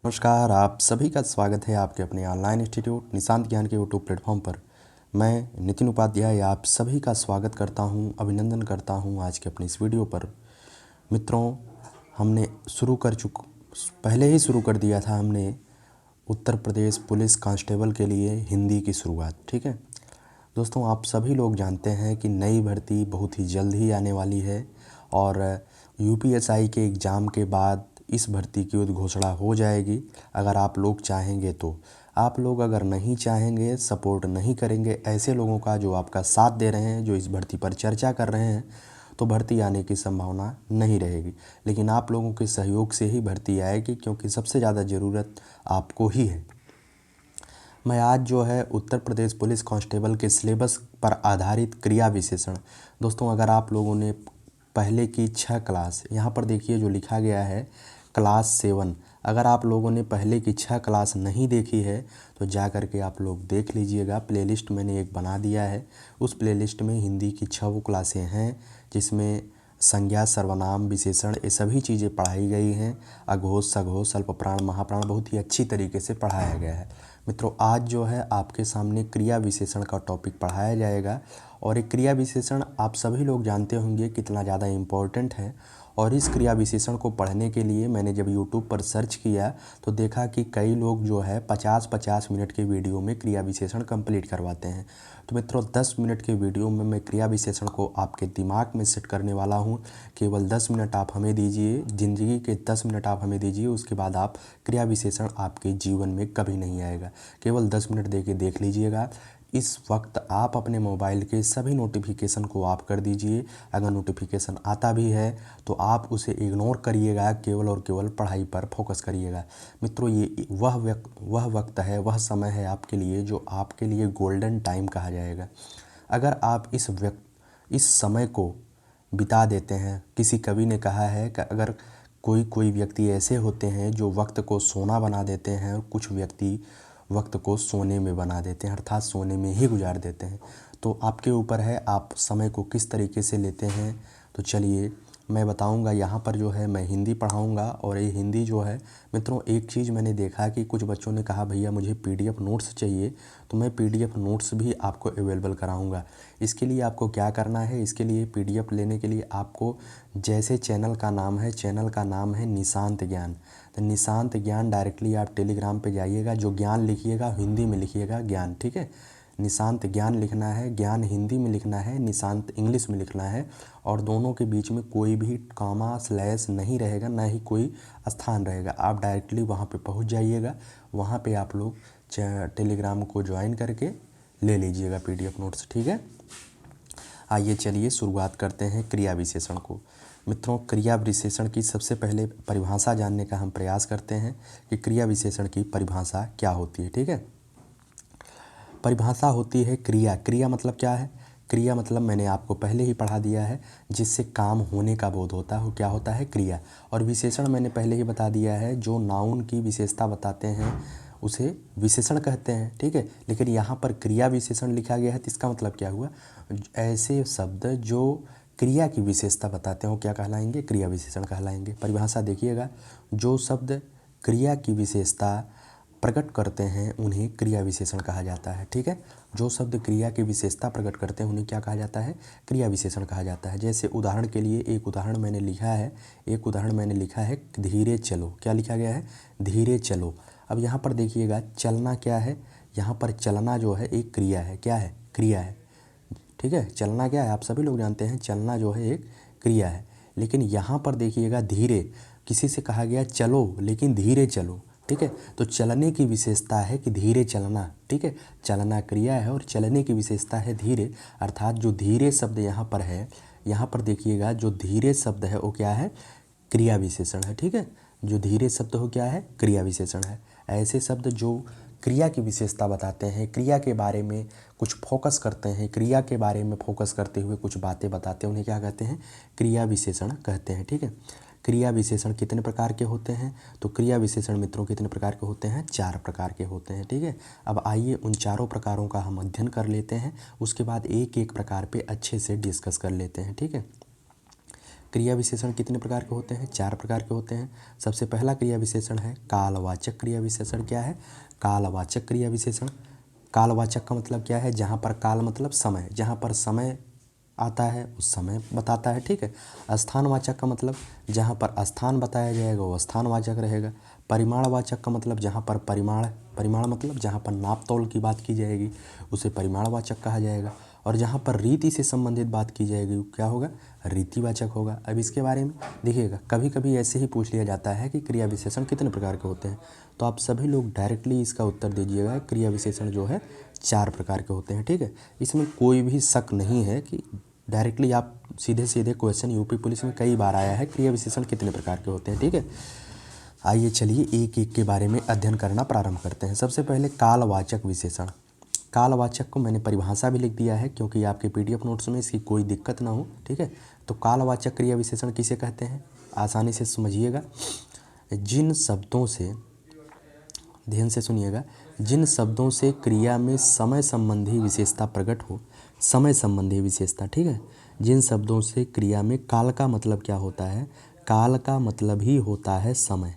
नमस्कार, आप सभी का स्वागत है आपके अपने ऑनलाइन इंस्टीट्यूट निशांत ज्ञान के यूट्यूब प्लेटफॉर्म पर। मैं नितिन उपाध्याय आप सभी का स्वागत करता हूं, अभिनंदन करता हूं आज के अपनी इस वीडियो पर। मित्रों, हमने पहले ही शुरू कर दिया था हमने उत्तर प्रदेश पुलिस कांस्टेबल के लिए हिंदी की शुरुआत। ठीक है दोस्तों, आप सभी लोग जानते हैं कि नई भर्ती बहुत ही जल्द ही आने वाली है और यूपीएसआई के एग्ज़ाम के बाद इस भर्ती की उद्घोषणा हो जाएगी। अगर आप लोग चाहेंगे तो। आप लोग अगर नहीं चाहेंगे, सपोर्ट नहीं करेंगे ऐसे लोगों का जो आपका साथ दे रहे हैं, जो इस भर्ती पर चर्चा कर रहे हैं, तो भर्ती आने की संभावना नहीं रहेगी। लेकिन आप लोगों के सहयोग से ही भर्ती आएगी, क्योंकि सबसे ज़्यादा ज़रूरत आपको ही है। मैं आज जो है उत्तर प्रदेश पुलिस कांस्टेबल के सिलेबस पर आधारित क्रिया विशेषण। दोस्तों, अगर आप लोगों ने पहले की 6 क्लास, यहाँ पर देखिए जो लिखा गया है क्लास 7, अगर आप लोगों ने पहले की 6 क्लास नहीं देखी है तो जा कर के आप लोग देख लीजिएगा। प्लेलिस्ट मैंने एक बना दिया है। उस प्लेलिस्ट में हिंदी की 6 क्लासें हैं, जिसमें संज्ञा, सर्वनाम, विशेषण ये सभी चीज़ें पढ़ाई गई हैं। अघोष, सघोष, अल्पप्राण, महाप्राण बहुत ही अच्छी तरीके से पढ़ाया गया है। मित्रों, आज जो है आपके सामने क्रिया विशेषण का टॉपिक पढ़ाया जाएगा और एक क्रिया विशेषण आप सभी लोग जानते होंगे कितना ज़्यादा इम्पोर्टेंट है। और इस क्रिया विशेषण को पढ़ने के लिए मैंने जब यूट्यूब पर सर्च किया तो देखा कि कई लोग जो है 50-50 मिनट के वीडियो में क्रिया विशेषण कंप्लीट करवाते हैं। तो मित्रों, 10 मिनट के वीडियो में मैं क्रिया विशेषण को आपके दिमाग में सेट करने वाला हूं। केवल 10 मिनट आप हमें दीजिए, ज़िंदगी के 10 मिनट आप हमें दीजिए, उसके बाद आप क्रिया विशेषण आपके जीवन में कभी नहीं आएगा। केवल 10 मिनट दे के देख लीजिएगा। इस वक्त आप अपने मोबाइल के सभी नोटिफिकेशन को ऑफ कर दीजिए। अगर नोटिफिकेशन आता भी है तो आप उसे इग्नोर करिएगा, केवल और केवल पढ़ाई पर फोकस करिएगा। मित्रों, ये वह वक्त है, वह समय है आपके लिए जो आपके लिए गोल्डन टाइम कहा जाएगा। अगर आप इस समय को बिता देते हैं, किसी कवि ने कहा है कि अगर कोई व्यक्ति ऐसे होते हैं जो वक्त को सोना बना देते हैं और कुछ व्यक्ति वक्त को सोने में बना देते हैं, अर्थात सोने में ही गुजार देते हैं। तो आपके ऊपर है आप समय को किस तरीके से लेते हैं। तो चलिए मैं बताऊंगा। यहाँ पर जो है मैं हिंदी पढ़ाऊंगा और ये हिंदी जो है मित्रों, एक चीज़ मैंने देखा कि कुछ बच्चों ने कहा भैया मुझे पीडीएफ नोट्स चाहिए, तो मैं पीडीएफ नोट्स भी आपको अवेलेबल कराऊंगा। इसके लिए आपको क्या करना है, इसके लिए पीडीएफ लेने के लिए आपको जैसे चैनल का नाम है निशांत ज्ञान। तो निशांत ज्ञान डायरेक्टली आप टेलीग्राम पे जाइएगा। जो ज्ञान लिखिएगा हिंदी में लिखिएगा, ज्ञान, ठीक है। निशांत ज्ञान लिखना है, ज्ञान हिंदी में लिखना है, निशांत इंग्लिश में लिखना है। और दोनों के बीच में कोई भी कॉमा स्लैश नहीं रहेगा, ना ही कोई स्थान रहेगा। आप डायरेक्टली वहाँ पे पहुँच जाइएगा। वहाँ पे आप लोग टेलीग्राम को ज्वाइन करके ले लीजिएगा पीडीएफ नोट्स, ठीक है। आइए चलिए शुरुआत करते हैं क्रिया विशेषण को। मित्रों, क्रिया विशेषण की सबसे पहले परिभाषा जानने का हम प्रयास करते हैं कि क्रिया विशेषण की परिभाषा क्या होती है, ठीक है। परिभाषा होती है क्रिया। क्रिया मतलब क्या है? क्रिया मतलब मैंने आपको पहले ही पढ़ा दिया है, जिससे काम होने का बोध होता है, वो क्या होता है? क्रिया। और विशेषण मैंने पहले ही बता दिया है, जो नाउन की विशेषता बताते हैं उसे विशेषण कहते हैं, ठीक है। लेकिन यहाँ पर क्रिया विशेषण लिखा गया है तो इसका मतलब क्या हुआ? ऐसे शब्द जो क्रिया की विशेषता बताते हैं वो क्या कहलाएंगे? क्रिया विशेषण कहलाएंगे। परिभाषा देखिएगा, जो शब्द क्रिया की विशेषता प्रकट करते हैं उन्हें क्रिया विशेषण कहा जाता है, ठीक है। जो शब्द क्रिया की विशेषता प्रकट करते हैं उन्हें क्या कहा जाता है? क्रिया विशेषण कहा जाता है। जैसे उदाहरण के लिए एक उदाहरण मैंने लिखा है धीरे चलो। क्या लिखा गया है? धीरे चलो। अब यहाँ पर देखिएगा, चलना क्या है? यहाँ पर चलना जो है एक क्रिया है। क्या है? क्रिया है, ठीक है। चलना क्या है? आप सभी लोग जानते हैं चलना जो है एक क्रिया है। लेकिन यहाँ पर देखिएगा, धीरे, किसी से कहा गया चलो लेकिन धीरे चलो, ठीक है। तो चलने की विशेषता है कि धीरे चलना, ठीक है। चलना क्रिया है और चलने की विशेषता है धीरे। अर्थात जो धीरे शब्द यहाँ पर है, यहाँ पर देखिएगा जो धीरे शब्द है वो क्या है? क्रिया विशेषण है, ठीक है। जो धीरे शब्द हो क्या है? क्रिया विशेषण है। ऐसे शब्द जो क्रिया की विशेषता बताते हैं, क्रिया के बारे में कुछ फोकस करते हैं, क्रिया के बारे में फोकस करते हुए कुछ बातें बताते हैं, उन्हें क्या कहते हैं? क्रिया विशेषण कहते हैं, ठीक है। क्रिया विशेषण कितने प्रकार के होते हैं? तो क्रिया विशेषण मित्रों कितने प्रकार के होते हैं? 4 प्रकार के होते हैं, ठीक है। अब आइए उन चारों प्रकारों का हम अध्ययन कर लेते हैं, उसके बाद एक एक प्रकार पे अच्छे से डिस्कस कर लेते हैं, ठीक है। क्रिया विशेषण कितने प्रकार के होते हैं? 4 प्रकार के होते हैं। सबसे पहला क्रिया विशेषण है कालवाचक क्रिया विशेषण। क्या है? कालवाचक क्रिया विशेषण। कालवाचक का मतलब क्या है? जहाँ पर काल मतलब समय, जहाँ पर समय आता है उस समय बताता है, ठीक है। स्थानवाचक का मतलब जहाँ पर स्थान बताया जाएगा वो स्थानवाचक रहेगा। परिमाणवाचक का मतलब जहाँ पर परिमाण मतलब जहाँ पर नाप तौल की बात की जाएगी उसे परिमाणवाचक कहा जाएगा। और जहाँ पर रीति से संबंधित बात की जाएगी वो क्या होगा? रीतिवाचक होगा। अब इसके बारे में देखिएगा, कभी कभी ऐसे ही पूछ लिया जाता है कि क्रिया विशेषण कितने प्रकार के होते हैं, तो आप सभी लोग डायरेक्टली इसका उत्तर दीजिएगा। क्रिया विशेषण जो है 4 प्रकार के होते हैं, ठीक है। इसमें कोई भी शक नहीं है कि डायरेक्टली आप सीधे सीधे क्वेश्चन यूपी पुलिस में कई बार आया है क्रिया विशेषण कितने प्रकार के होते हैं, ठीक है। आइए चलिए एक एक के बारे में अध्ययन करना प्रारंभ करते हैं। सबसे पहले कालवाचक विशेषण। कालवाचक को मैंने परिभाषा भी लिख दिया है क्योंकि आपके पीडीएफ नोट्स में इसकी कोई दिक्कत ना हो, ठीक है। तो कालवाचक क्रिया विशेषण किसे कहते हैं? आसानी से समझिएगा। जिन शब्दों से, ध्यान से सुनिएगा, जिन शब्दों से क्रिया में समय संबंधी विशेषता प्रकट हो, समय संबंधी विशेषता, ठीक है। जिन शब्दों से क्रिया में काल का मतलब क्या होता है? काल का मतलब ही होता है समय।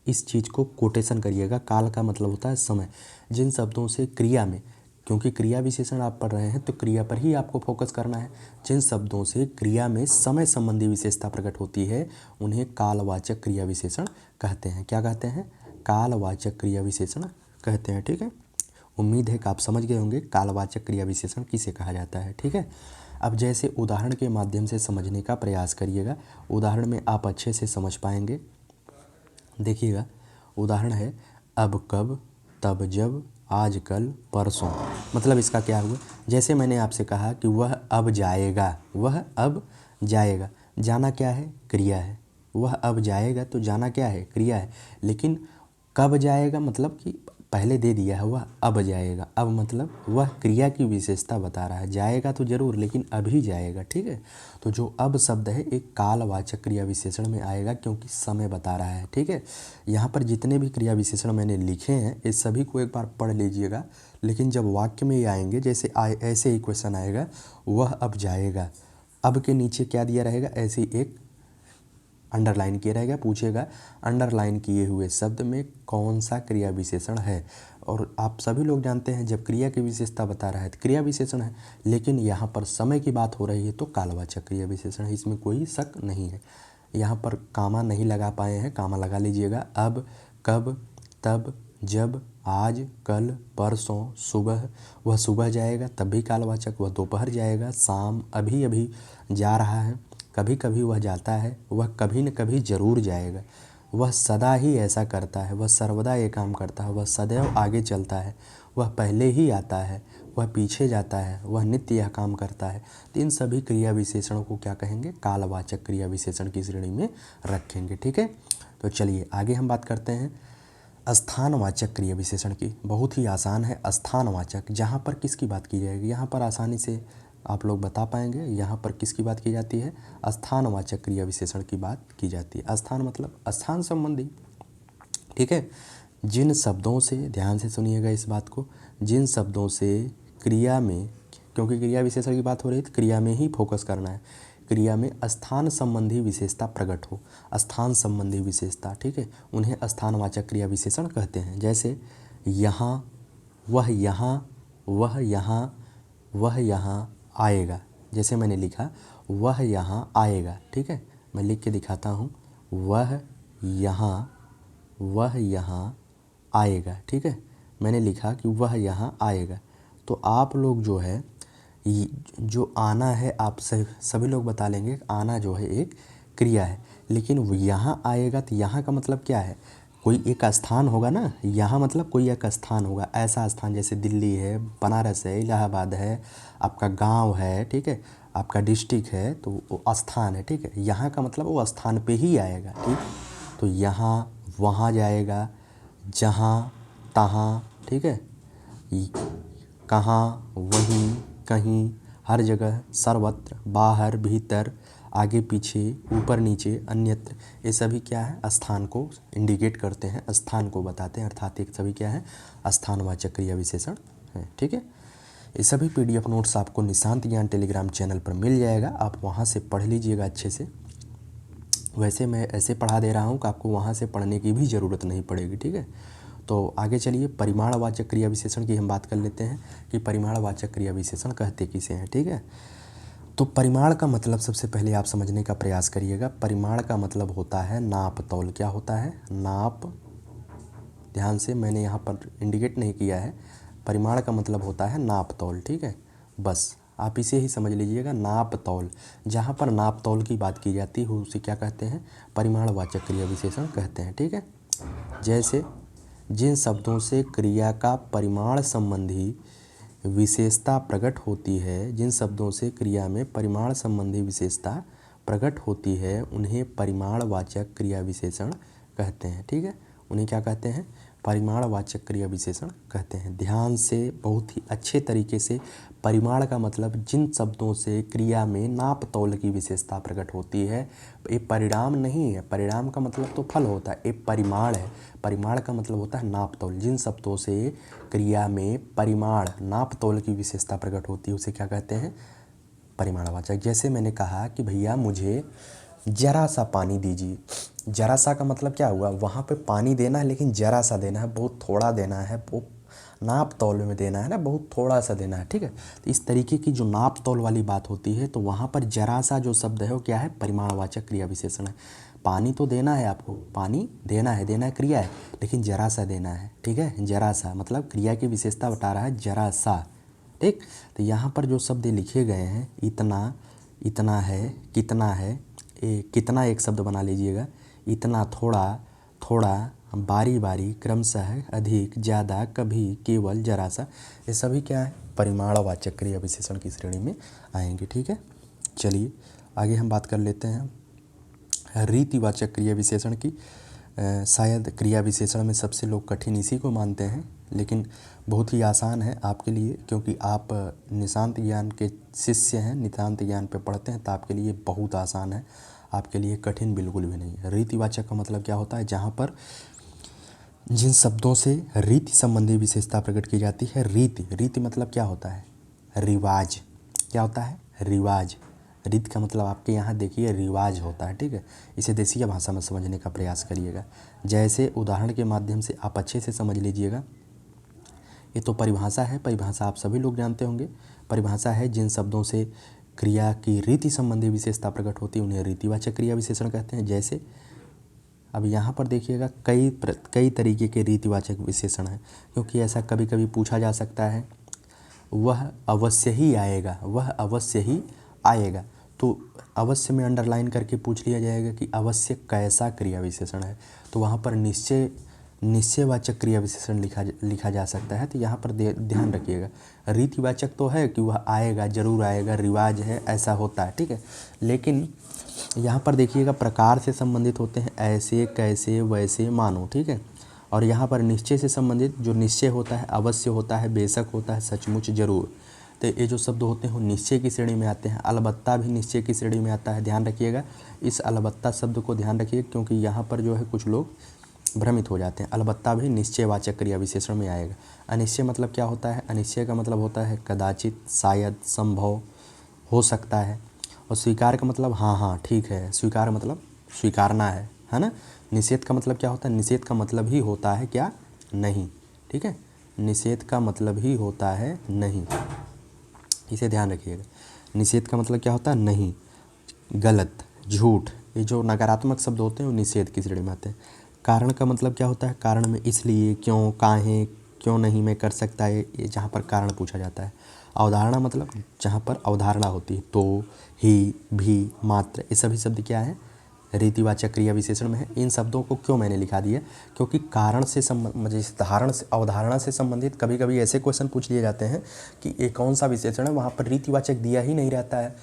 इस चीज़ को कोटेशन करिएगा, काल का मतलब होता है समय। जिन शब्दों से क्रिया में, क्योंकि क्रिया विशेषण आप पढ़ रहे हैं तो क्रिया पर ही आपको फोकस करना है। जिन शब्दों से क्रिया में समय संबंधी विशेषता प्रकट होती है उन्हें कालवाचक क्रिया विशेषण कहते हैं। क्या कहते हैं? कालवाचक क्रिया विशेषण कहते हैं, ठीक है। उम्मीद है कि आप समझ गए होंगे कालवाचक क्रिया विशेषण किसे कहा जाता है, ठीक है। अब जैसे उदाहरण के माध्यम से समझने का प्रयास करिएगा, उदाहरण में आप अच्छे से समझ पाएंगे। देखिएगा, उदाहरण है अब कब, तब जब, आज कल, परसों। मतलब इसका क्या हुआ? जैसे मैंने आपसे कहा कि वह अब जाएगा, वह अब जाएगा, जाना क्या है? क्रिया है। वह अब जाएगा तो जाना क्या है? क्रिया है। लेकिन कब जाएगा मतलब कि पहले दे दिया है, वह अब जाएगा। अब मतलब वह क्रिया की विशेषता बता रहा है, जाएगा तो जरूर लेकिन अभी जाएगा, ठीक है। तो जो अब शब्द है एक कालवाचक क्रिया विशेषण में आएगा क्योंकि समय बता रहा है, ठीक है। यहाँ पर जितने भी क्रिया विशेषण मैंने लिखे हैं इस सभी को एक बार पढ़ लीजिएगा, लेकिन जब वाक्य में ये आएंगे जैसे ऐसे ही क्वेश्चन आएगा, वह अब जाएगा, अब के नीचे क्या दिया रहेगा? ऐसे ही एक अंडरलाइन किया रहेगा, पूछेगा अंडरलाइन किए हुए शब्द में कौन सा क्रिया विशेषण है। और आप सभी लोग जानते हैं जब क्रिया की विशेषता बता रहा है तो क्रिया विशेषण है, लेकिन यहाँ पर समय की बात हो रही है तो कालवाचक क्रिया विशेषण है, इसमें कोई शक नहीं है। यहाँ पर कामा नहीं लगा पाए हैं, कामा लगा लीजिएगा। अब, कब, तब, जब, आज, कल, परसों, सुबह, वह सुबह जाएगा तब भी कालवाचक, वह दोपहर जाएगा, शाम, अभी अभी जा रहा है, कभी कभी वह जाता है, वह कभी न कभी ज़रूर जाएगा, वह सदा ही ऐसा करता है, वह सर्वदा ये काम करता है, वह सदैव आगे चलता है, वह पहले ही आता है, वह पीछे जाता है, वह नित्य यह काम करता है। तो इन सभी क्रिया विशेषणों को क्या कहेंगे? कालवाचक क्रिया विशेषण की श्रेणी में रखेंगे, ठीक है। तो चलिए आगे हम बात करते हैं स्थानवाचक क्रिया विशेषण की। बहुत ही आसान है स्थानवाचक। जहाँ पर किसकी बात की जाएगी? यहाँ पर आसानी से आप लोग बता पाएंगे यहाँ पर किसकी बात की जाती है? स्थानवाचक क्रिया विशेषण की बात की जाती है। स्थान मतलब स्थान संबंधी, ठीक है। जिन शब्दों से, ध्यान से सुनिएगा इस बात को, जिन शब्दों से क्रिया में, क्योंकि क्रिया विशेषण की बात हो रही है तो क्रिया में ही फोकस करना है, क्रिया में स्थान संबंधी विशेषता प्रकट हो, स्थान संबंधी विशेषता, ठीक है, उन्हें स्थानवाचक क्रिया विशेषण कहते हैं। जैसे यहाँ, वह यहाँ, वह यहाँ, वह यहाँ आएगा। जैसे मैंने लिखा वह यहाँ आएगा, ठीक है। मैं लिख के दिखाता हूँ, वह यहाँ आएगा, ठीक है। मैंने लिखा कि वह यहाँ आएगा। तो आप लोग जो है जो आना है, आप सभी लोग बता लेंगे आना जो है एक क्रिया है, लेकिन वो यहाँ आएगा तो यहाँ का मतलब क्या है? कोई एक स्थान होगा ना, यहाँ मतलब कोई एक स्थान होगा, ऐसा स्थान जैसे दिल्ली है, बनारस है, इलाहाबाद है, आपका गांव है, ठीक है, आपका डिस्ट्रिक्ट है, तो वो स्थान है, ठीक है। यहाँ का मतलब वो स्थान पे ही आएगा, ठीक। तो यहाँ, वहाँ जाएगा, जहाँ, तहाँ, ठीक है, कहाँ, वहीं, कहीं, हर जगह, सर्वत्र, बाहर, भीतर, आगे पीछे, ऊपर नीचे, अन्यत्र, ये सभी क्या है? स्थान को इंडिकेट करते हैं, स्थान को बताते हैं, अर्थात ये सभी क्या है? स्थानवाचक क्रिया विशेषण है, ठीक है। ये सभी पीडीएफ नोट्स आपको निशांत ज्ञान टेलीग्राम चैनल पर मिल जाएगा, आप वहाँ से पढ़ लीजिएगा अच्छे से। वैसे मैं ऐसे पढ़ा दे रहा हूँ कि आपको वहाँ से पढ़ने की भी ज़रूरत नहीं पड़ेगी, ठीक है। तो आगे चलिए परिमाणवाचक क्रिया विशेषण की हम बात कर लेते हैं कि परिमाणवाचक क्रिया विशेषण कहते किसे हैं, ठीक है। तो परिमाण का मतलब सबसे पहले आप समझने का प्रयास करिएगा। परिमाण का मतलब होता है नाप तौल। क्या होता है? नाप। ध्यान से, मैंने यहाँ पर इंडिकेट नहीं किया है। परिमाण का मतलब होता है नाप तौल, ठीक है। बस आप इसे ही समझ लीजिएगा, नाप तौल। जहाँ पर नाप तौल की बात की जाती है उसे क्या कहते हैं? परिमाणवाचक क्रिया विशेषण कहते हैं, ठीक है। जैसे जिन शब्दों से क्रिया का परिमाण संबंधी विशेषता प्रकट होती है, जिन शब्दों से क्रिया में परिमाण संबंधी विशेषता प्रकट होती है उन्हें परिमाणवाचक क्रिया विशेषण कहते हैं, ठीक है। उन्हें क्या कहते हैं? परिमाणवाचक क्रिया विशेषण कहते हैं। ध्यान से, बहुत ही अच्छे तरीके से, परिमाण का मतलब जिन शब्दों से क्रिया में नाप तौल की विशेषता प्रकट होती है। ये परिणाम नहीं है, परिणाम का मतलब तो फल होता है, ये परिमाण है। परिमाण का मतलब होता है नाप तौल। जिन शब्दों से क्रिया में परिमाण, नाप तौल की विशेषता प्रकट होती है उसे क्या कहते हैं? परिमाणवाचक। जैसे मैंने कहा कि भैया मुझे जरा सा पानी दीजिए। जरा सा का मतलब क्या हुआ? वहाँ पे पानी देना है लेकिन जरा सा देना है, बहुत थोड़ा देना है, वो नाप तौल में देना है ना, बहुत थोड़ा सा देना है, ठीक है। तो इस तरीके की जो नाप तौल वाली बात होती है तो वहाँ पर जरा सा जो शब्द है वो क्या है? परिमाणवाचक क्रिया विशेषण है। पानी तो देना है आपको, पानी देना है क्रिया है, लेकिन जरा सा देना है, ठीक है। जरा सा मतलब क्रिया की विशेषता बता रहा है, जरा सा, ठीक। तो यहाँ पर जो शब्द लिखे गए हैं, इतना, इतना है, कितना है, कितना एक शब्द बना लीजिएगा। इतना, थोड़ा, थोड़ा, बारी बारी, क्रमशः, अधिक, ज़्यादा, कभी, केवल, जरा सा, ये सभी क्या है? परिमाणवाचक क्रिया विशेषण की श्रेणी में आएंगे, ठीक है। चलिए आगे हम बात कर लेते हैं रीतिवाचक क्रिया विशेषण की। शायद क्रिया विशेषण में सबसे लोग कठिन इसी को मानते हैं, लेकिन बहुत ही आसान है आपके लिए, क्योंकि आप निशांत ज्ञान के शिष्य हैं, नितांत ज्ञान पे पढ़ते हैं, तो आपके लिए बहुत आसान है, आपके लिए कठिन बिल्कुल भी नहीं है। रीतिवाचक का मतलब क्या होता है? जहाँ पर जिन शब्दों से रीति संबंधी विशेषता प्रकट की जाती है। रीति, रीति मतलब क्या होता है? रिवाज। क्या होता है? रिवाज। रीति का मतलब आपके यहाँ देखिए रिवाज होता है, ठीक है। इसे देसी भाषा में समझने का प्रयास करिएगा। जैसे उदाहरण के माध्यम से आप अच्छे से समझ लीजिएगा। ये तो परिभाषा है, परिभाषा आप सभी लोग जानते होंगे। परिभाषा है जिन शब्दों से क्रिया की रीति संबंधी विशेषता प्रकट होती है उन्हें रीतिवाचक क्रिया विशेषण कहते हैं। जैसे अब यहाँ पर देखिएगा कई तरीके के रीतिवाचक विशेषण हैं, क्योंकि ऐसा कभी कभी पूछा जा सकता है, वह अवश्य ही आएगा, वह अवश्य ही आएगा। तो अवश्य में अंडरलाइन करके पूछ लिया जाएगा कि अवश्य कैसा क्रिया विशेषण है, तो वहाँ पर निश्चयवाचक क्रिया विशेषण लिखा जा सकता है। तो यहाँ पर ध्यान रखिएगा, रीतिवाचक तो है कि वह आएगा, जरूर आएगा, रिवाज है, ऐसा होता है, ठीक है। लेकिन यहाँ पर देखिएगा प्रकार से संबंधित होते हैं, ऐसे, कैसे, वैसे, मानो, ठीक है। और यहाँ पर निश्चय से संबंधित जो निश्चय होता है, अवश्य होता है, बेशक होता है, सचमुच, जरूर। तो ये जो शब्द होते हैं वो निश्चय की श्रेणी में आते हैं। अलबत्ता भी निश्चय की श्रेणी में आता है, ध्यान रखिएगा। इस अलबत्ता शब्द को ध्यान रखिए, क्योंकि यहाँ पर जो है कुछ लोग भ्रमित हो जाते हैं। अलबत्ता भी निश्चयवाचक क्रिया विशेषण में आएगा। अनिश्चय मतलब क्या होता है? अनिश्चय का मतलब होता है कदाचित, शायद, संभव, हो सकता है। और स्वीकार का मतलब हाँ हाँ ठीक है, स्वीकार मतलब स्वीकारना है ना। निषेध का मतलब क्या होता है? निषेध का मतलब ही होता है क्या? नहीं, ठीक है। निषेध का मतलब ही होता है नहीं, इसे ध्यान रखिएगा। निषेध का मतलब क्या होता है? नहीं, गलत, झूठ, ये जो नकारात्मक शब्द होते हैं वो निषेध की श्रेणी में आते हैं। कारण का मतलब क्या होता है? कारण में इसलिए, क्यों, काहे, क्यों नहीं मैं कर सकता है, ये जहाँ पर कारण पूछा जाता है। अवधारणा मतलब जहाँ पर अवधारणा होती है, तो, ही, भी, मात्र, ये सभी शब्द क्या है? रीतिवाचक क्रिया विशेषण में है। इन शब्दों को क्यों मैंने लिखा दिया? क्योंकि कारण से धारण से, अवधारणा से संबंधित कभी कभी ऐसे क्वेश्चन पूछ लिए जाते हैं कि ये कौन सा विशेषण है, वहाँ पर रीतिवाचक दिया ही नहीं रहता है,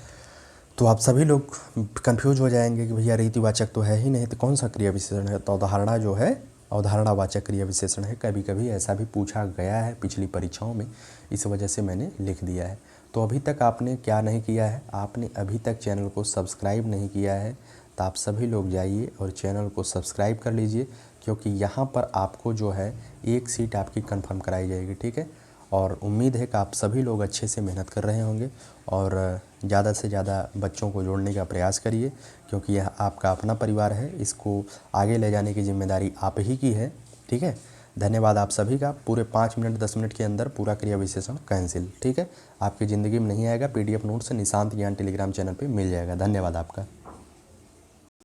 तो आप सभी लोग कंफ्यूज हो जाएंगे कि भैया रीतिवाचक तो है ही नहीं, तो कौन सा क्रिया विशेषण है? तो अवधारणा जो है अवधारणावाचक क्रिया विशेषण है। कभी कभी ऐसा भी पूछा गया है पिछली परीक्षाओं में, इस वजह से मैंने लिख दिया है। तो अभी तक आपने क्या नहीं किया है? आपने अभी तक चैनल को सब्सक्राइब नहीं किया है, तो आप सभी लोग जाइए और चैनल को सब्सक्राइब कर लीजिए, क्योंकि यहाँ पर आपको जो है एक सीट आपकी कंफर्म कराई जाएगी, ठीक है। और उम्मीद है कि आप सभी लोग अच्छे से मेहनत कर रहे होंगे और ज़्यादा से ज़्यादा बच्चों को जोड़ने का प्रयास करिए, क्योंकि यह आपका अपना परिवार है। इसको आगे ले जाने की जिम्मेदारी आप ही की है। ठीक है, धन्यवाद आप सभी का। पूरे 5 मिनट 10 मिनट के अंदर पूरा क्रिया विशेषण कैंसिल। ठीक है, आपकी ज़िंदगी में नहीं आएगा। PDF नोट्स निशांत ज्ञान टेलीग्राम चैनल पे मिल जाएगा। धन्यवाद आपका।